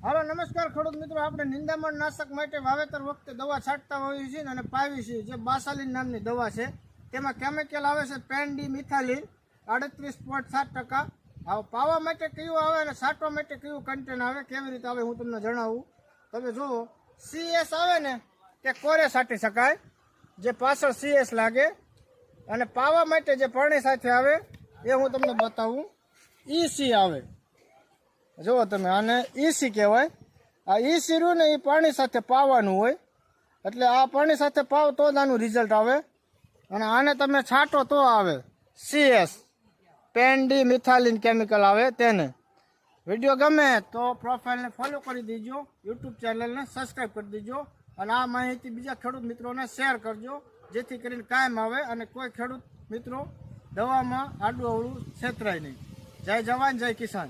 હાલો નમસ્કાર ખેડૂત મિત્રો, આપણે નિંદામણ નાશક માટે વાવેતર વખતે દવા છાંટતા હોઈએ છીએ અને પાવી છીએ. જે બાસાલીન નામની દવા છે તેમાં કેમિકલ આવે છે પેન્ડી મિથાલીન 38.7%. હવે પાવા માટે કયું આવે અને છાંટવા માટે કયું કન્ટેન આવે, કેવી રીતે આવે હું તમને જણાવું. તમે જુઓ, CS આવે ને તે કોરે છાંટી શકાય, જે પાછળ CS લાગે. અને પાવા માટે જે પાણી સાથે આવે એ હું તમને બતાવું. EC આવે, જુઓ તમે, આને EC કહેવાય. આ EC રહ્યું ને એ પાણી સાથે પાવાનું હોય, એટલે આ પાણી સાથે પાવ તો જ આનું રિઝલ્ટ આવે. અને આને તમે છાંટો તો આવે CS પેન્ડી મિથાલીન કેમિકલ આવે તેને. વિડીયો ગમે તો પ્રોફાઇલને ફોલો કરી દેજો, યુટ્યુબ ચેનલને સબસ્ક્રાઈબ કરી દેજો અને આ માહિતી બીજા ખેડૂત મિત્રોને શેર કરજો, જેથી કરીને કાયમ આવે અને કોઈ ખેડૂત મિત્રો દવામાં આડું અવળું છેતરાય નહીં. જય જવાન, જય કિસાન.